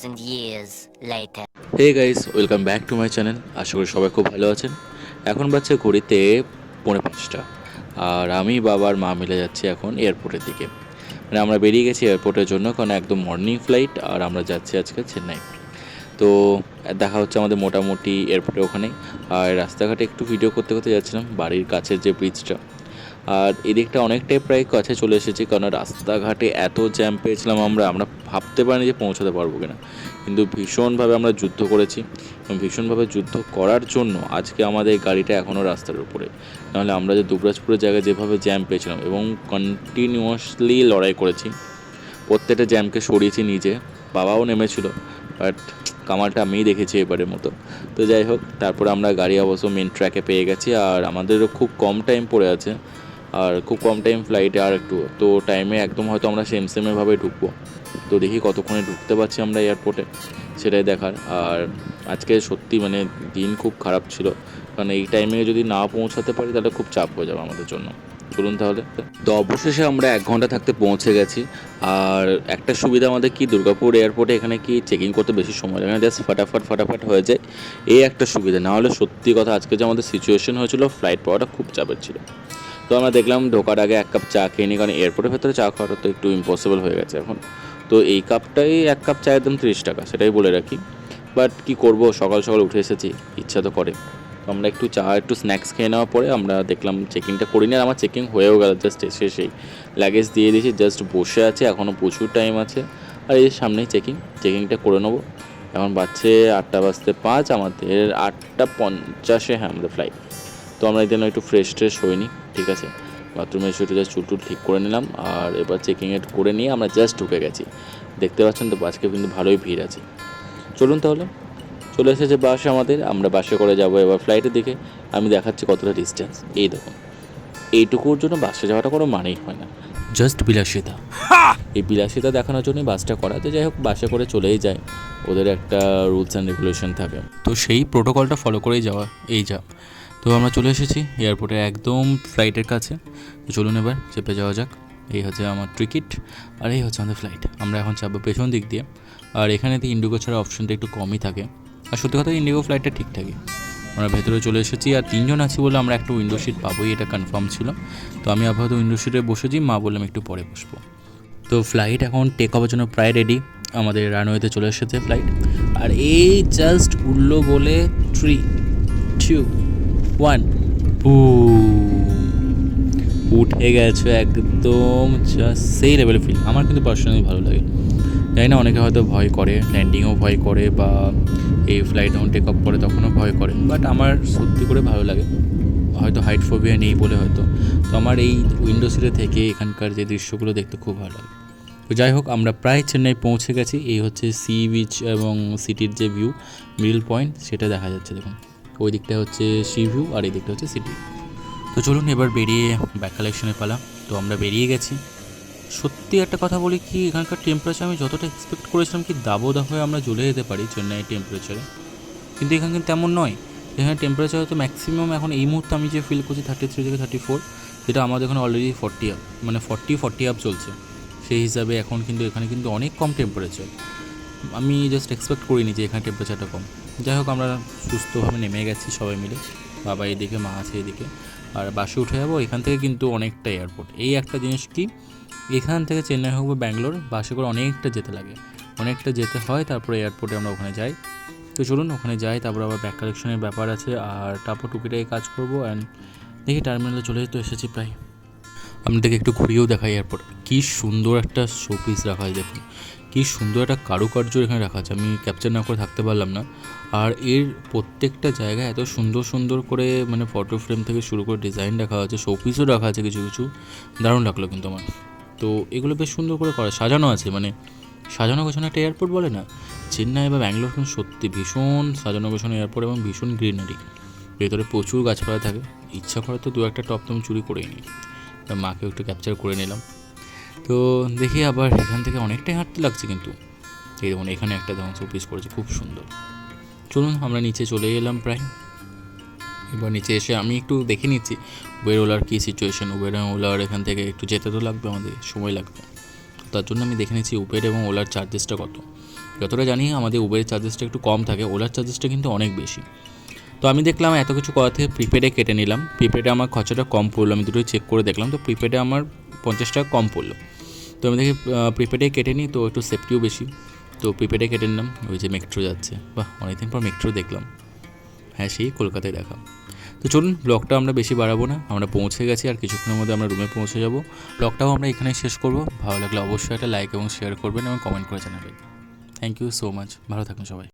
2,000 years later. Hey guys, welcome back to my channel. আশা করি সবাই খুব ভালো আছেন। এখন বাজছে ঘড়িতে 4:45, আর আমি বাবার মা মিলে যাচ্ছি এখন এয়ারপোর্টের দিকে। মানে আমরা বেরিয়ে গেছি এয়ারপোর্টের জন্য, কারণ একদম মর্নিং ফ্লাইট, আর আমরা যাচ্ছি আজকে চেন্নাই। তো দেখা হচ্ছে আমাদের মোটামুটি এয়ারপোর্টে ওখানে। আর রাস্তাঘাটে একটু ভিডিও করতে করতে যাচ্ছিলাম বাড়ির কাছের যে ব্রিজটা, আর এদিকটা অনেকটাই প্রায় কাছে চলে এসেছি, কারণ রাস্তাঘাটে এত জ্যাম পেয়েছিলাম আমরা ভাবতে পারিনি যে পৌঁছাতে পারবো কিনা। কিন্তু ভীষণভাবে আমরা যুদ্ধ করেছি, এবং ভীষণভাবে যুদ্ধ করার জন্য আজকে আমাদের গাড়িটা এখনও রাস্তার উপরে। নাহলে আমরা যে দুবরাজপুরের জায়গায় যেভাবে জ্যাম পেয়েছিলাম, এবং কন্টিনিউয়াসলি লড়াই করেছি, প্রত্যেকটা জ্যামকে সরিয়েছি নিজে। বাবাও নেমেছিল, বাট কামালটা আমিই দেখেছি এবারের মতো। তো যাই হোক, তারপরে আমরা গাড়ি অবশ্য মেন ট্র্যাকে পেয়ে গেছি, আর আমাদেরও খুব কম টাইম পড়ে আছে, আর খুব কম টাইম ফ্লাইটে আর একটু তো টাইমে একদম হয়তো আমরা সেমভাবে ঢুকবো। তো দেখি কতক্ষণে ঢুকতে পারছি আমরা এয়ারপোর্টে, সেটাই দেখার। আর আজকে সত্যি মানে দিন খুব খারাপ ছিল, কারণ এই টাইমে যদি না পৌঁছাতে পারি তাহলে খুব চাপ হয়ে যাবে আমাদের জন্য। চলুন তাহলে। তো অবশেষে আমরা 1 ঘন্টা থাকতে পৌঁছে গেছি। আর একটা সুবিধা আমাদের কি, দুর্গাপুর এয়ারপোর্টে এখানে কি চেকিং করতে বেশি সময় লাগে না, জাস্ট ফটাফট হয়ে যায়, এই একটা সুবিধা। না হলে সত্যি কথা আজকে যে আমাদের সিচুয়েশন হয়েছিল, ফ্লাইট পাওয়াটা খুব চাপের ছিল। তো আমরা দেখলাম ঢোকার আগে 1 কাপ চা খেয়ে নিই, কারণ এয়ারপোর্টের ভেতরে চা খাওয়াটা তো একটু ইম্পসিবল হয়ে গেছে এখন। তো এই কাপটাই 1 কাপ চায়ের দাম 30 টাকা, সেটাই বলে রাখি। বাট কি করব, সকাল সকাল উঠে এসেছি, ইচ্ছা তো করে। তো আমরা একটু চা একটু স্ন্যাক্স খেয়ে নেওয়ার পরে আমরা দেখলাম চেকিংটা করিনি, আর আমার চেকিং হয়েও গেল জাস্ট এসেই লাগেজ দিয়ে দিয়েছি, জাস্ট বসে আছে, এখনও প্রচুর টাইম আছে। আর এই সামনেই চেকিংটা করে নেবো। এখন বাজছে 8:05, আমাদের 8:50 হ্যাঁ আমাদের ফ্লাইট। তো আমরা এই জন্য একটু ফ্রেশ হয়ে নিই, ঠিক আছে। বাথরুমে এসে একটু জাস্ট চুল ঠিক করে নিলাম, আর এবার চেকিংয়ে করে নিয়ে আমরা জাস্ট ঢুকে গেছি। দেখতে পাচ্ছেন তো আজকে কিন্তু ভালোই ভিড় আছে। চলুন তাহলে, চলে এসেছে বাস আমাদের, আমরা বাসে করে যাব এবার ফ্লাইটের দিকে। আমি দেখাচ্ছি কতটা ডিস্টেন্স, এই দেখুন। এইটুকুর জন্য বাসে যাওয়াটা কোনো মানেই হয় না, জাস্ট বিলাসিতা। এই বিলাসিতা দেখানোর জন্যই বাসটা করা। তো যাই হোক, বাসে করে চলেই যায়, ওদের একটা রুলস অ্যান্ড রেগুলেশন থাকে, তো সেই প্রোটোকলটা ফলো করেই যাওয়া, এই যা। তো আমরা চলে এসেছি এয়ারপোর্টে একদম ফ্লাইটের কাছে। তো চলুন এবার চেপে যাওয়া যাক। এই হচ্ছে আমার টিকিট, আর এই হচ্ছে আমাদের ফ্লাইট। আমরা এখন চাপবো পেছন দিক দিয়ে, আর এখানেতে ইন্ডিগো ছাড়া অপশনটা একটু কমই থাকে। আর সত্যি কথা ইন্ডিগো ফ্লাইটটা ঠিকঠাকই। আমরা ভেতরে চলে এসেছি, আর 3 জন আছি বলে আমরা একটা উইন্ডো সিট পাবোই, এটা কনফার্ম ছিল। তো আমি আপাতত উইন্ডো সিটে বসেছি, মা বললাম একটু পরে বসবো। তো ফ্লাইট এখন টেক অফের জন্য প্রায় রেডি, আমাদের রানওয়েতে চলে এসেছে ফ্লাইট। আর এই জাস্ট উঠলো বলে 3, 2, 1, উঠে গেছে একদম, জাস্ট সেই লেভেলের ফিল। আমার কিন্তু পার্সোনালি ভালো লাগে। জানি না, অনেকে হয়তো ভয় করে, ল্যান্ডিংও ভয় করে, বা এই ফ্লাইট যখন টেক অফ করে তখনও ভয় করে, বাট আমার সত্যি করে ভালো লাগে। হয়তো হাইট ফোবিয়া নেই বলে হয়তো। তো আমার এই উইন্ডো সিটে থেকে এখানকার যে দৃশ্যগুলো দেখতে খুব ভালো লাগে। তো যাই হোক, আমরা প্রায় চেন্নাই পৌঁছে গেছি। এই হচ্ছে সি বিচ এবং সিটির যে ভিউ, মিডল পয়েন্ট, সেটা দেখা যাচ্ছে দেখুন। ওই দিকটা হচ্ছে সি ভিউ, আর এই দিকটা হচ্ছে সিটি। তো চলুন এবার বেরিয়ে ব্যাক কালেকশনের পালা। তো আমরা বেরিয়ে গেছি। সত্যি একটা কথা বলি কি, এখানকার টেম্পারেচার আমি যতটা এক্সপেক্ট করেছিলাম কি দাবদাহ হয়ে আমরা জ্বলে যেতে পারি চেন্নাইয়ের টেম্পারেচারে, কিন্তু এখানে কিন্তু তেমন নয়। এখানে টেম্পারেচার হয়তো ম্যাক্সিমাম এখন এই মুহূর্তে আমি যে ফিল করছি 33 থেকে 34, যেটা আমাদের এখানে অলরেডি 40 আপ, মানে 40 আপ চলছে। সেই হিসাবে এখন কিন্তু এখানে কিন্তু অনেক কম টেম্পারেচার। আমি জাস্ট এক্সপেক্ট করিনি যে এখানে টেম্পারেচারটা কম। যাই হোক, আমরা সুস্থভাবে নেমে গেছি সবাই মিলে, বাবা এদিকে, মা আছে এদিকে, আর বাসে উঠে যাবো। এখান থেকে কিন্তু অনেকটা এয়ারপোর্ট, এই একটা জিনিস কি, এখান থেকে চেন্নাই হোক বা ব্যাঙ্গালোর, বাসে করে অনেকটা যেতে লাগে, অনেকটা যেতে হয়, তারপরে এয়ারপোর্টে আমরা ওখানে যাই। তো চলুন ওখানে যাই, তারপর আবার ব্যাক কালেকশনের ব্যাপার আছে, আর তারপর টুকিটাই কাজ করবো। অ্যান্ড দেখি টার্মিনালে চলে তো এসেছি প্রায়। আপনাদেরকে একটু ঘুরিয়েও দেখাই এয়ারপোর্ট, কী সুন্দর একটা শোপিস রাখা আছে দেখুন, কী সুন্দর একটা কারুকার্য এখানে রাখা আছে, আমি ক্যাপচার না করে থাকতে পারলাম না। আর এর প্রত্যেকটা জায়গায় এত সুন্দর সুন্দর করে মানে ফটো ফ্রেম থেকে শুরু করে ডিজাইন রাখা আছে, শোপিসও রাখা আছে কিছু কিছু, দারুণ লাগলো কিন্তু আমার। তো এগুলো বেশ সুন্দর করে করা, সাজানো আছে, মানে সাজানো গোছানো একটা এয়ারপোর্ট বলে না, চেন্নাই বা ব্যাঙ্গালোর কিন্তু সত্যি ভীষণ সাজানো গোছানো এয়ারপোর্ট, এবং ভীষণ গ্রিনারি, ভেতরে প্রচুর গাছপালা থাকে। ইচ্ছা করে তো 2-1টা টপ তো আমি চুরি করেই নিই, মাকে একটু ক্যাপচার করে নিলাম। তো দেখি আবার এখান থেকে অনেকটাই হাঁটতে লাগছে, কিন্তু এই দেখুন এখানে একটা যেমন শোপিস করেছে খুব সুন্দর। চলুন আমরা নিচে চলে এলাম প্রায়। এবার নিচে এসে আমি একটু দেখে নিচ্ছি উবের ওলার কী সিচুয়েশান। উবের এবং ওলার এখান থেকে একটু যেতে তো লাগবে, আমাদের সময় লাগবে, তার জন্য আমি দেখে নিচ্ছি উবের এবং ওলার চার্জেসটা কত। যতটা জানি আমাদের উবেরের চার্জেসটা একটু কম থাকে, ওলার চার্জেসটা কিন্তু অনেক বেশি। তো আমি দেখলাম এত কিছু করা থেকে প্রিপেডে কেটে নিলাম। প্রিপেডে আমার খরচাটা কম পড়লো, আমি দুটোই চেক করে দেখলাম, তো প্রিপেডে আমার 50 টাকা কম পড়লো। তো আমি দেখি প্রিপেডে কেটে নিই, তো একটু সেফটিও বেশি, তো প্রিপেডে কেটে নিলাম। ওই যে মেট্রো যাচ্ছে, বাহ অনেকদিন পর মেট্রো দেখলাম, হ্যাঁ সেই কলকাতায় দেখা। তো চলুন ব্লগটা আমরা বেশি বাড়াবো না, আমরা পৌঁছে গেছি, আর কিছুক্ষণের মধ্যে আমরা রুমে পৌঁছে যাব। ব্লগটাও আমরা এখানেই শেষ করব। ভালো লাগলে অবশ্যই একটা লাইক এবং শেয়ার করবেন এবং কমেন্ট করে জানাবেন। থ্যাংক ইউ সো মাচ, ভালো থাকুন সবাই।